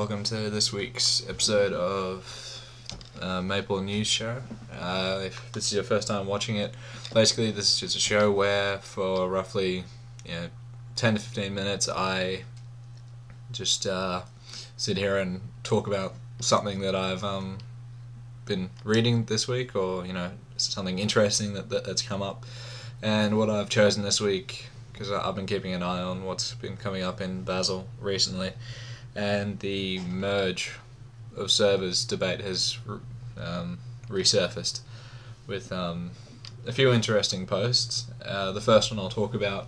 welcome to this week's episode of Maple News Show. If this is your first time watching it, basically this is just a show where for roughly 10 to 15 minutes I just sit here and talk about something that I've been reading this week, or something interesting that's come up. And what I've chosen this week, because I've been keeping an eye on what's been coming up in Basel recently, and the merge of servers debate has resurfaced with a few interesting posts. The first one I'll talk about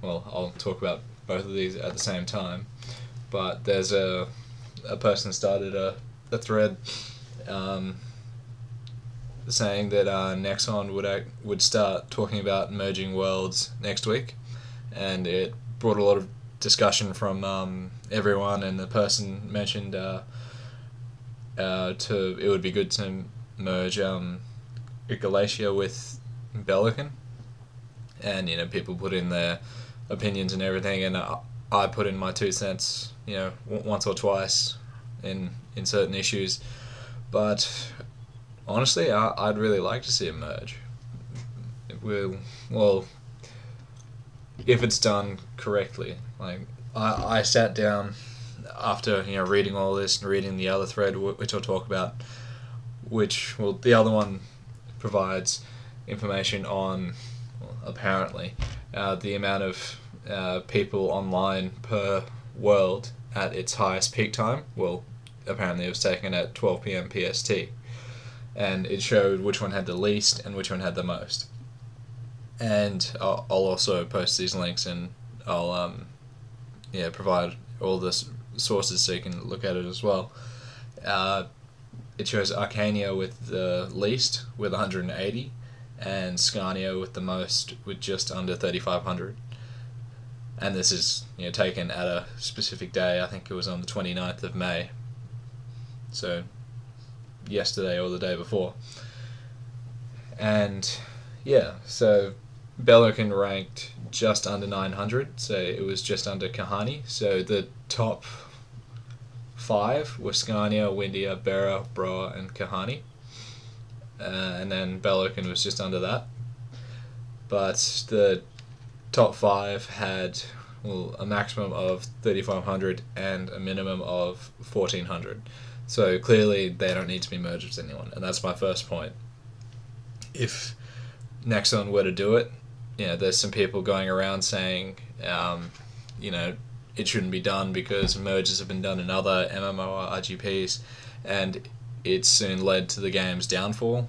both of these at the same time, but there's a person started a thread saying that Nexon would start talking about merging worlds next week, and it brought a lot of discussion from everyone, and the person mentioned it would be good to merge Galicia with Bellocan, and people put in their opinions and everything, and I put in my 2 cents once or twice in certain issues, but honestly I'd really like to see a merge. If it's done correctly. I sat down after reading all this and reading the other thread, which I'll talk about, the other one provides information on, apparently, the amount of people online per world at its highest peak time. Apparently it was taken at 12 PM PST, and it showed which one had the least and which one had the most. And I'll also post these links, and I'll provide all the sources so you can look at it as well. It shows Arcania with the least with 180, and Scania with the most with just under 3,500. And this is taken at a specific day. I think it was on the 29th of May. So yesterday or the day before. And so Bellocan ranked just under 900, so it was just under Kahani. So the top 5 were Scania, Windia, Bera, Broa, and Kahani. And then Bellocan was just under that. But the top 5 had a maximum of 3,500 and a minimum of 1,400. So clearly they don't need to be merged with anyone, and that's my first point. If Nexon were to do it, there's some people going around saying, it shouldn't be done because mergers have been done in other MMORPGs, and it's soon led to the game's downfall.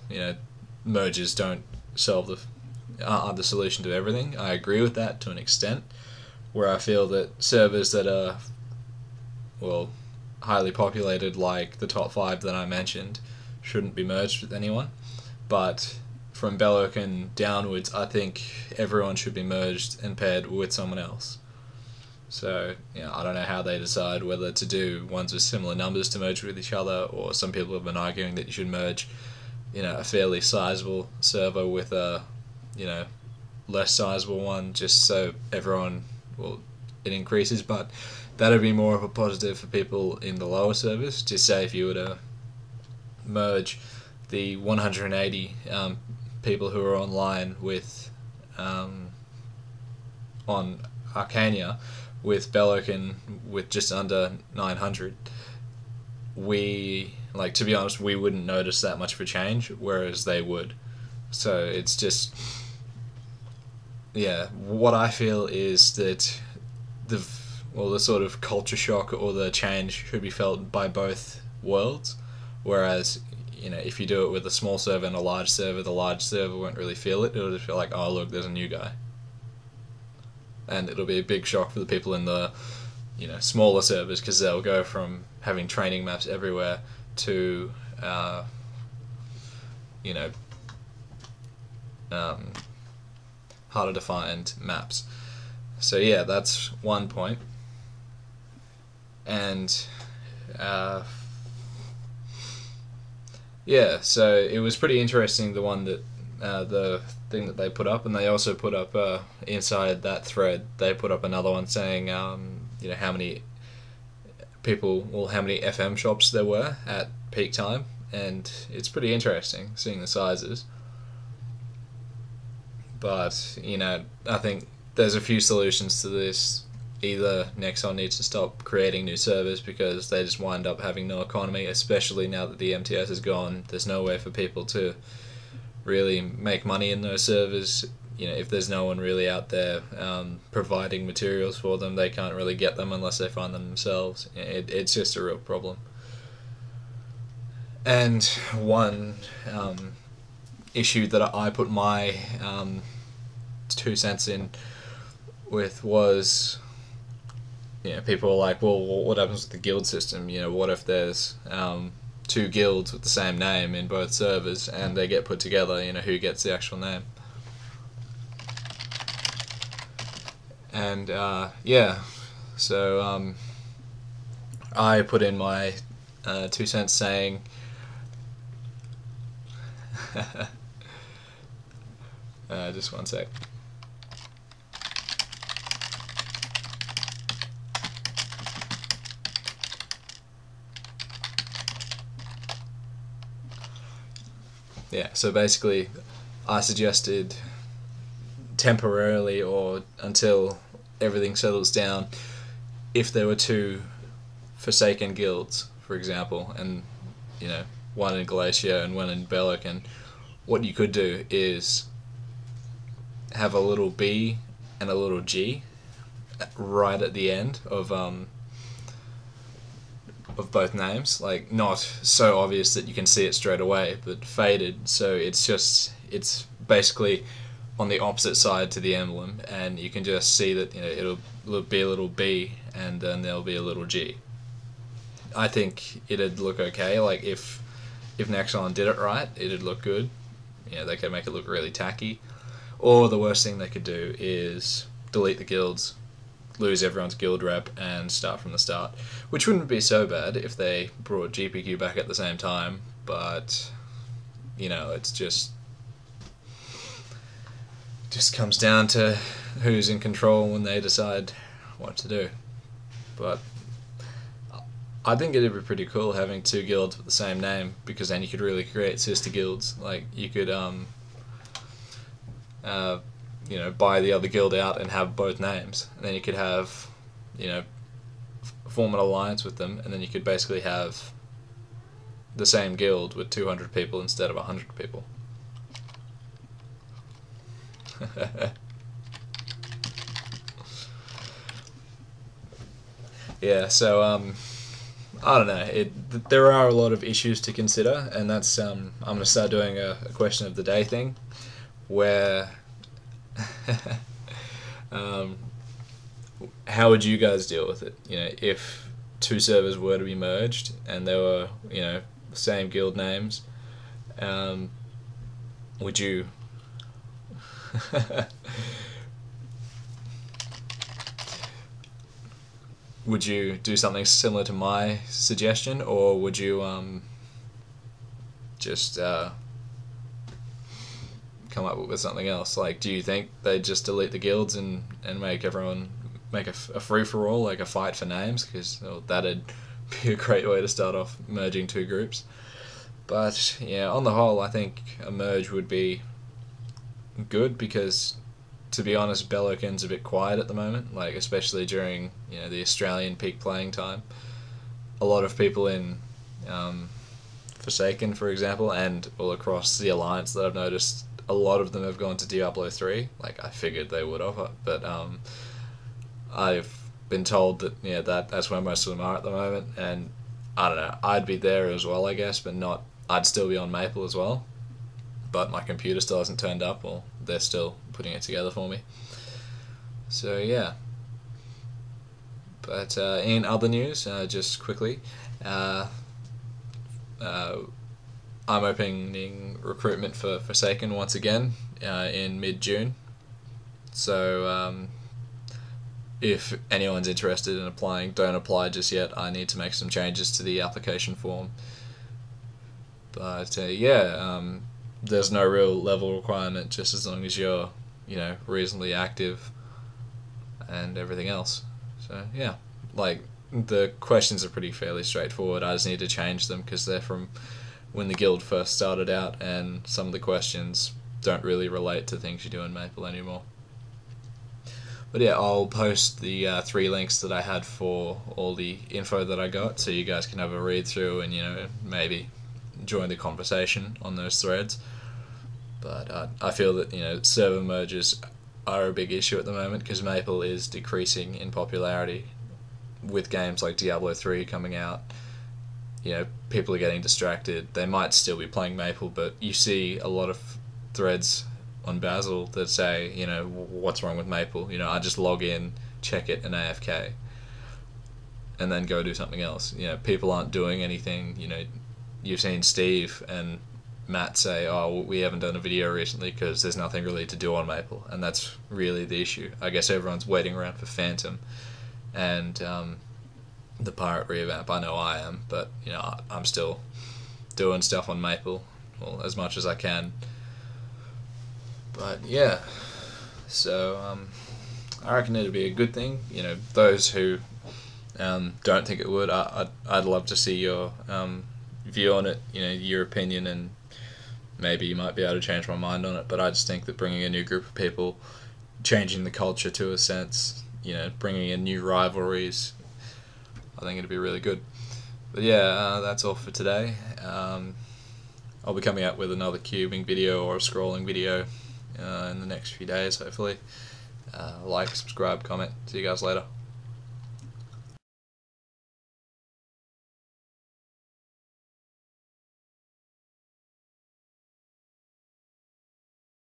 Mergers aren't the solution to everything. I agree with that to an extent, where I feel that servers that are, highly populated, like the top 5 that I mentioned, shouldn't be merged with anyone. But from Bellocan downwards, I think everyone should be merged and paired with someone else. So, I don't know how they decide whether to do ones with similar numbers to merge with each other, or some people have been arguing that you should merge, a fairly sizable server with a, less sizable one, just so everyone, it increases. But that'd be more of a positive for people in the lower servers. Just say if you were to merge the 180 people who are online with on Arcania with Bellocan with just under 900, to be honest, we wouldn't notice that much of a change, whereas they would. So it's just, what I feel is that the sort of culture shock or the change should be felt by both worlds, whereas if you do it with a small server and a large server, the large server won't really feel it. It'll just feel like, oh look, there's a new guy. And it'll be a big shock for the people in the smaller servers, because they'll go from having training maps everywhere to harder to find maps. So that's one point. And so it was pretty interesting, the one that the thing that they put up, and they also put up inside that thread, they put up another one saying how many people, well, how many FM shops there were at peak time, and it's pretty interesting seeing the sizes. But, I think there's a few solutions to this. Either Nexon needs to stop creating new servers because they just wind up having no economy, especially now that the MTS is gone. There's no way for people to really make money in those servers. If there's no one really out there providing materials for them, they can't really get them unless they find them themselves. It's just a real problem. And one issue that I put my 2 cents in with was, people are like, well, what happens with the guild system? What if there's 2 guilds with the same name in both servers and they get put together? Who gets the actual name? And so I put in my 2 cents saying just one sec. Yeah, so basically I suggested temporarily, or until everything settles down, if there were 2 Forsaken guilds, for example, and one in Galicia and one in Bellocan, what you could do is have a little B and a little G right at the end of both names, like not so obvious that you can see it straight away, but faded, so it's basically on the opposite side to the emblem, and you can just see that it'll be a little B and then there'll be a little G. I think it'd look okay. Like if Nexon did it right, it'd look good. They could make it look really tacky. Or the worst thing they could do is delete the guilds, lose everyone's guild rep, and start from the start. Which wouldn't be so bad if they brought GPQ back at the same time, but it's just comes down to who's in control when they decide what to do. But I think it'd be pretty cool having 2 guilds with the same name, because then you could really create sister guilds. Like you could buy the other guild out and have both names, and then you could have form an alliance with them, and then you could basically have the same guild with 200 people instead of 100 people. Yeah, so I don't know. There are a lot of issues to consider, and that's I'm going to start doing a question of the day thing, where how would you guys deal with it? If 2 servers were to be merged and there were same guild names, would you would you do something similar to my suggestion, or would you just come up with something else? Like, do you think they'd just delete the guilds and make everyone make a free-for-all, like a fight for names? Because that'd be a great way to start off merging 2 groups. But yeah, on the whole, I think a merge would be good, because to be honest, Bellocan's a bit quiet at the moment, like especially during the Australian peak playing time. A lot of people in Forsaken, for example, and all across the Alliance that I've noticed, a lot of them have gone to Diablo 3. Like I figured they would have, but I've been told that that's where most of them are at the moment, and I don't know, I'd be there as well, I guess, but not. I'd still be on Maple as well, but my computer still hasn't turned up, or they're still putting it together for me. So yeah. But in other news, just quickly, I'm opening recruitment for Forsaken once again in mid-June. So if anyone's interested in applying, don't apply just yet. I need to make some changes to the application form. But there's no real level requirement, just as long as you're reasonably active and everything else. So yeah, like the questions are pretty fairly straightforward. I just need to change them because they're from when the guild first started out, and some of the questions don't really relate to things you do in Maple anymore. But yeah, I'll post the 3 links that I had for all the info that I got, so you guys can have a read through and, you know, maybe join the conversation on those threads. But I feel that, you know, server merges are a big issue at the moment because Maple is decreasing in popularity with games like Diablo 3 coming out. You know, people are getting distracted. They might still be playing Maple, but you see a lot of threads on Basil that say, you know, what's wrong with Maple? You know, I just log in, check it, and AFK, and then go do something else. You know, people aren't doing anything. You know, you've seen Steve and Matt say, oh, we haven't done a video recently because there's nothing really to do on Maple, and that's really the issue. I guess everyone's waiting around for Phantom and the Pirate revamp. I know I am, but, you know, I'm still doing stuff on Maple, well, as much as I can. But yeah, so I reckon it'd be a good thing. You know, those who don't think it would, I'd love to see your view on it. You know, your opinion, and maybe you might be able to change my mind on it. But I just think that bringing a new group of people, changing the culture to a sense, you know, bringing in new rivalries, I think it'd be really good. But yeah, that's all for today. I'll be coming out with another cubing video or a scrolling video in the next few days, hopefully. Like, subscribe, comment. See you guys later.